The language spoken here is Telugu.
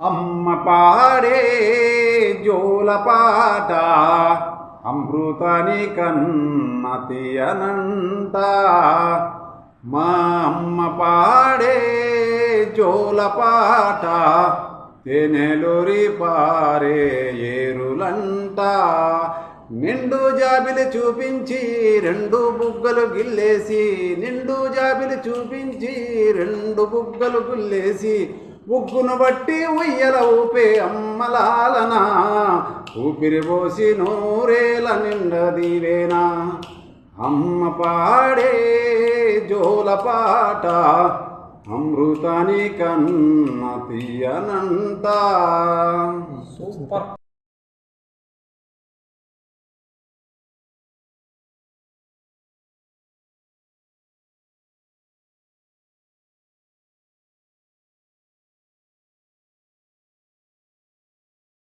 అమ్మ పాడే జోలపాట అమృతాని కన్నతి అనంత. మా అమ్మ పాడే జోలపాట తేనెలూరి పారే ఏరులంట. నిండు జాబిలి చూపించి రెండు బుగ్గలు గిల్లేసి, నిండు జాబిలి చూపించి రెండు బుగ్గలు గుల్లేసి, ఉగ్గును బట్టి ఉయ్యల ఊపే అమ్మలాలనా. ఊపిరి పోసి నూరేల నిండ దీవేనా. అమ్మ పాడే జోలపాట అమృతాని కన్న తీయనంత. సూపర్.